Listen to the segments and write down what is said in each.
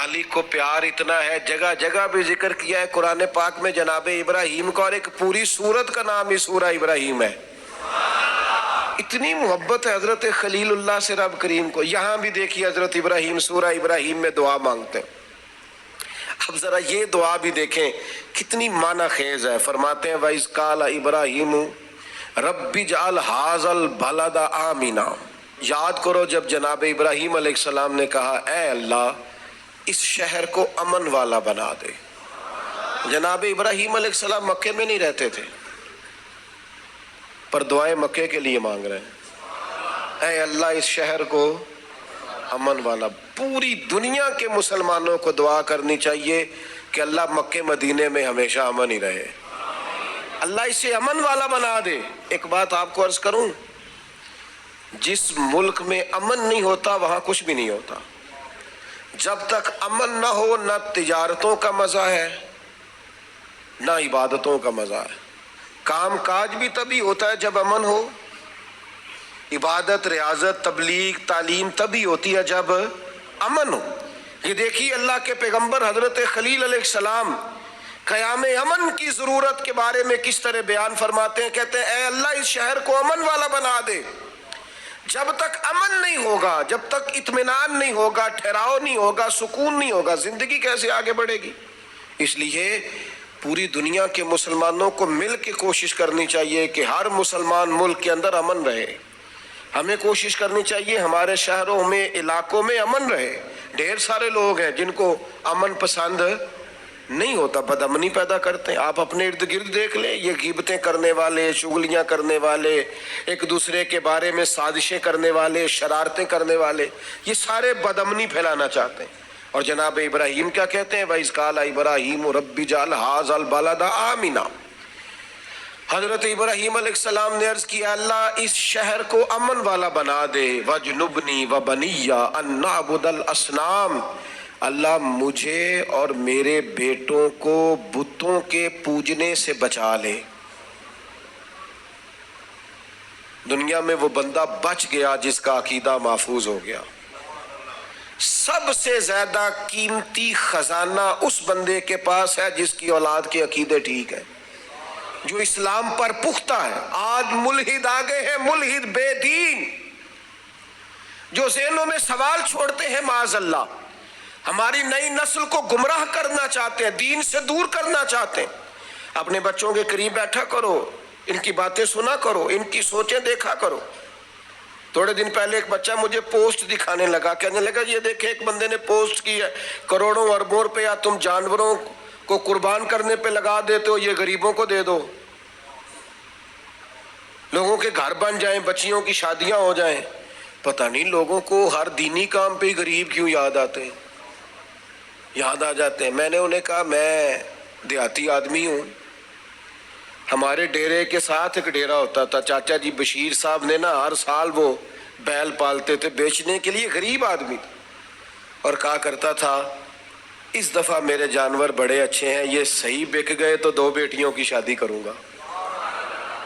अली को प्यार इतना है, जगह जगह भी जिक्र किया है कुरान पाक में जनाब इब्राहिम का, और एक पूरी सूरत का नाम ही सूरा इब्राहिम है। इतनी मोहब्बत है हजरत खलीलुल्लाह से रब करीम को। यहां भी देखिए हजरत इब्राहिम सूरा इब्राहिम में दुआ मांगते हैं। अब जरा ये दुआ भी देखें कितनी माना खेज है। फरमाते हैं वइज़ क़ाल इब्राहिम रब्बि जअल हाज़ल बलदा आमिना। याद करो जब जनाब इब्राहिम अलैहिस्सलाम ने कहा ऐ अल्लाह इस शहर को अमन वाला बना दे। जनाब इब्राहिम अलैहिस्सलाम मक्के में नहीं रहते थे, पर दुआएं मक्के के लिए मांग रहे हैं। ऐ अल्लाह इस शहर को अमन वाला। पूरी दुनिया के मुसलमानों को दुआ करनी चाहिए कि अल्लाह मक्के मदीने में हमेशा अमन ही रहे, अल्लाह इसे अमन वाला बना दे। एक बात आपको अर्ज करूं, जिस मुल्क में अमन नहीं होता वहां कुछ भी नहीं होता। जब तक अमन ना हो न तिजारतों का मजा है ना इबादतों का मजा है। काम काज भी तभी होता है जब अमन हो, इबादत रियाजत तबलीग तालीम तभी होती है जब अमन हो। ये देखिए अल्लाह के पैगंबर हजरत खलील अलैहिस्सलाम क़याम अमन की ज़रूरत के बारे में किस तरह बयान फरमाते हैं। कहते हैं ऐ अल्लाह इस शहर को अमन वाला बना दे। जब तक अमन नहीं होगा, जब तक इत्मीनान नहीं होगा, ठहराव नहीं होगा, सुकून नहीं होगा, जिंदगी कैसे आगे बढ़ेगी। इसलिए पूरी दुनिया के मुसलमानों को मिल के कोशिश करनी चाहिए कि हर मुसलमान मुल्क के अंदर अमन रहे। हमें कोशिश करनी चाहिए हमारे शहरों में इलाकों में अमन रहे। ढेर सारे लोग हैं जिनको अमन पसंद नहीं होता, बदअमनी पैदा करते हैं। आप अपने इर्द गिर्द देख लें, ये गिबतें करने वाले, चुगलियां करने वाले, एक दूसरे के बारे में साजिशें करने वाले, शरारतें करने वाले, ये सारे बदअमनी फैलाना चाहते हैं। और जनाब इब्राहिम क्या कहते हैं वइज़ क़ाल इब्राहिम रब्बि जअल हाज़ल बलदा आमिना। हजरत इब्राहिम अलैहिस्सलाम ने अर्ज किया अल्लाह इस शहर को अमन वाला बना दे। वजनुबनी व बनिया अन नअबुदल असनाम। अल्लाह मुझे और मेरे बेटों को बुतों के पूजने से बचा ले। दुनिया में वो बंदा बच गया जिसका अकीदा महफूज हो गया। सबसे ज्यादा कीमती खजाना उस बंदे के पास है जिसकी औलाद के अकीदे ठीक है, जो इस्लाम पर पुख्ता है। आज मुल्हिद आ गए हैं, मुल्हिद बेदीन, जो ज़हनों में सवाल छोड़ते हैं माज़अल्लाह, हमारी नई नस्ल को गुमराह करना चाहते हैं, दीन से दूर करना चाहते हैं। अपने बच्चों के करीब बैठा करो, इनकी बातें सुना करो, इनकी सोचें देखा करो। थोड़े दिन पहले एक बच्चा मुझे पोस्ट दिखाने लगा, कहने लगा ये देखे एक बंदे ने पोस्ट की है, करोड़ों अरबों रुपया तुम जानवरों को कुर्बान करने पे लगा देते हो, ये गरीबों को दे दो, लोगों के घर बन जाएं, बच्चियों की शादियां हो जाएं। पता नहीं लोगों को हर दीनी काम पे गरीब क्यों याद आ जाते हैं। मैंने उन्हें कहा मैं देहाती आदमी हूँ, हमारे डेरे के साथ एक डेरा होता था, चाचा जी बशीर साहब ने ना हर साल वो बैल पालते थे बेचने के लिए, गरीब आदमी था, और कहा करता था इस दफ़ा मेरे जानवर बड़े अच्छे हैं, ये सही बिक गए तो 2 बेटियों की शादी करूँगा।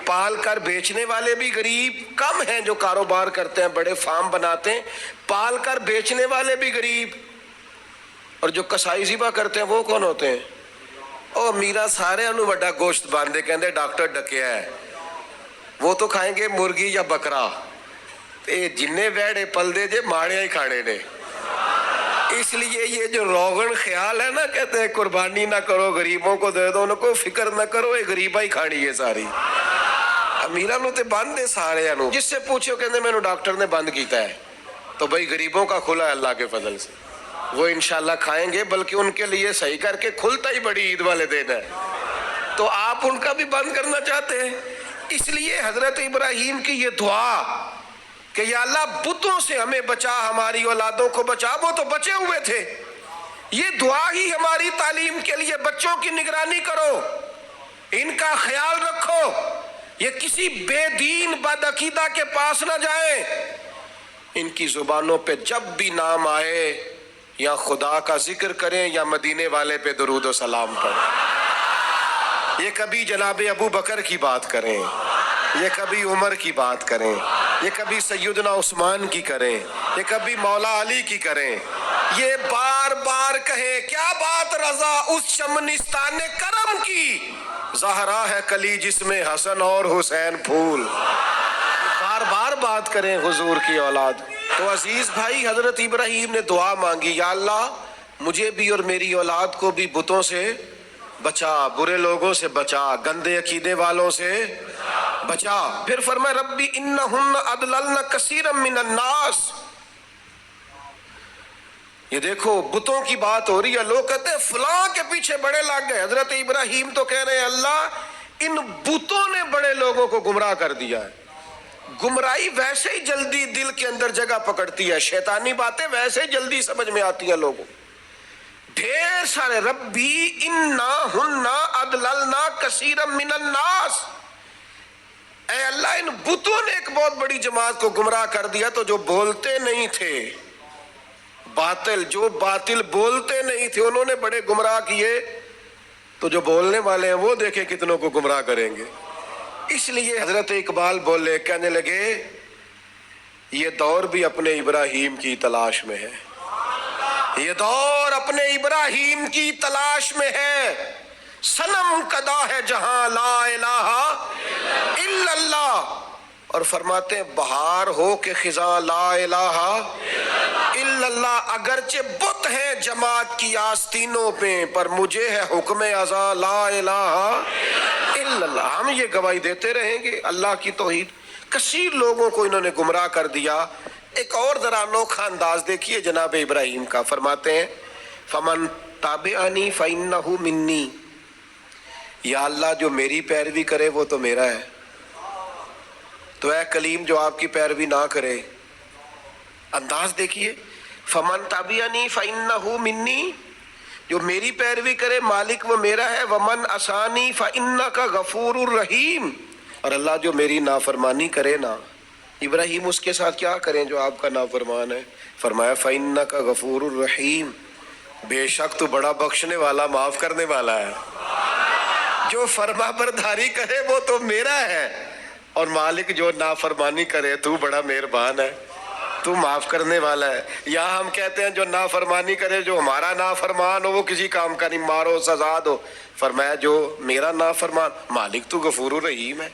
पाल कर बेचने वाले भी गरीब कम हैं, जो कारोबार करते हैं बड़े फार्म बनाते हैं, पाल कर बेचने वाले भी गरीब। और जो कसाई ज़िबा करते हैं वो कौन होते हैं? ओ मीरा सारे अनु वड्डा गोश्त बांधे, कहते डॉक्टर डकिया है, वो तो खाएंगे मुर्गी या बकरा, जिन्ने वैड़े पलदे जे माड़िया ही खाने ने। इसलिए ये जो रोगन ख्याल है ना, कहते हैं कुर्बानी ना करो गरीबों को दे दो, उनको फिक्र ना करो, ये गरीबा ही खानी है सारी। अमीरा नु ते बंद है सारे अनु, जिससे पूछो कहते मैंने डॉक्टर ने बंद किया है, तो भाई गरीबों का खुला है अल्लाह के फजल से, वो इंशाल्लाह खाएंगे, बल्कि उनके लिए सही करके खुलता ही बड़ी ईद वाले दिन है, तो आप उनका भी बंद करना चाहते हैं। इसलिए हजरत इब्राहिम की ये दुआ कि या अल्लाह बुतों से हमें बचा, हमारी औलादों को बचा, वो तो बचे हुए थे। ये दुआ ही हमारी तालीम के लिए, बच्चों की निगरानी करो, इनका ख्याल रखो, ये किसी बेदीन बदअकीदा के पास ना जाए। इनकी जुबानों पे जब भी नाम आए या खुदा का जिक्र करें या मदीने वाले पे दरूद व सलाम पढ़ें। ये कभी जनाब अबू बकर की बात करें, ये कभी उमर की बात करें, ये कभी सैयदना उस्मान की करें, ये कभी मौला अली की करें, یہ بار بار کہے کیا بات رضا اس شمنستان نے کرم کی، زہرا ہے کلی جس میں حسن اور حسین پھول، بار بار بات کریں حضور کی اولاد۔ تو عزیز بھائی، حضرت ابراہیم نے دعا مانگی، یا اللہ مجھے بھی اور میری اولاد کو بھی بتوں سے بچا، برے لوگوں سے بچا، گندے عقیدے والوں سے بچا۔ پھر فرمایا ربی انہن اضللن کثیرا من الناس۔ یہ دیکھو بتوں کی بات ہو رہی ہے، لوگ کہتے ہیں فلاں کے پیچھے بڑے لگ گئے، حضرت ابراہیم تو کہہ رہے ہیں اللہ ان بتوں نے بڑے لوگوں کو گمراہ کر دیا ہے۔ گمراہی ویسے ہی جلدی دل کے اندر جگہ پکڑتی ہے، شیطانی باتیں ویسے ہی جلدی سمجھ میں آتی ہیں لوگوں، ڈھیر سارے ربی انہن اضللنا کثیرا من الناس، اے اللہ ان بتوں نے ایک بہت بڑی جماعت کو گمراہ کر دیا۔ تو جو بولتے نہیں تھے جو باطل بولتے نہیں تھے انہوں نے بڑے گمراہ کیے، تو جو بولنے والے ہیں وہ دیکھیں کتنوں کو گمراہ کریں گے۔ اس لیے حضرت اقبال بولے، کہنے لگے یہ دور بھی اپنے ابراہیم کی تلاش میں ہے، یہ دور اپنے ابراہیم کی تلاش میں ہے، صنم کدا ہے جہاں لا الہ الا اللہ، اور فرماتے ہیں بہار ہو کہ خزاں لا الہ الا اللہ، اگرچہ بت ہے جماعت کی آستینوں پہ پر مجھے ہے حکم ازاں لا الہ الا اللہ۔ ہم یہ گواہی دیتے رہیں گے اللہ کی توحید۔ کثیر لوگوں کو انہوں نے گمراہ کر دیا۔ ایک اور ذرا انوکھا انداز دیکھیے جناب ابراہیم کا، فرماتے ہیں فمن تابعنی فانہ منی، یا اللہ جو میری پیروی کرے وہ تو میرا ہے۔ تو اے کلیم جو آپ کی پیروی نہ کرے، انداز دیکھیے، فمن تابعنی فانہ منی، جو میری پیروی کرے مالک وہ میرا ہے، ومن عصانی فانک غفور الرحیم، اور اللہ جو میری نافرمانی کرے نا، ابراہیم اس کے ساتھ کیا کریں جو آپ کا نافرمان ہے؟ فرمایا فانک غفور الرحیم، بے شک تو بڑا بخشنے والا معاف کرنے والا ہے۔ جو فرما برداری کرے وہ تو میرا ہے، اور مالک جو نافرمانی کرے تو بڑا مہربان ہے، تو معاف کرنے والا ہے۔ یا ہم کہتے ہیں جو نافرمانی کرے، جو ہمارا نافرمان ہو وہ کسی کام کا نہیں، مارو سزا دو۔ فرمایا جو میرا نافرمان، مالک تو غفور الرحیم ہے۔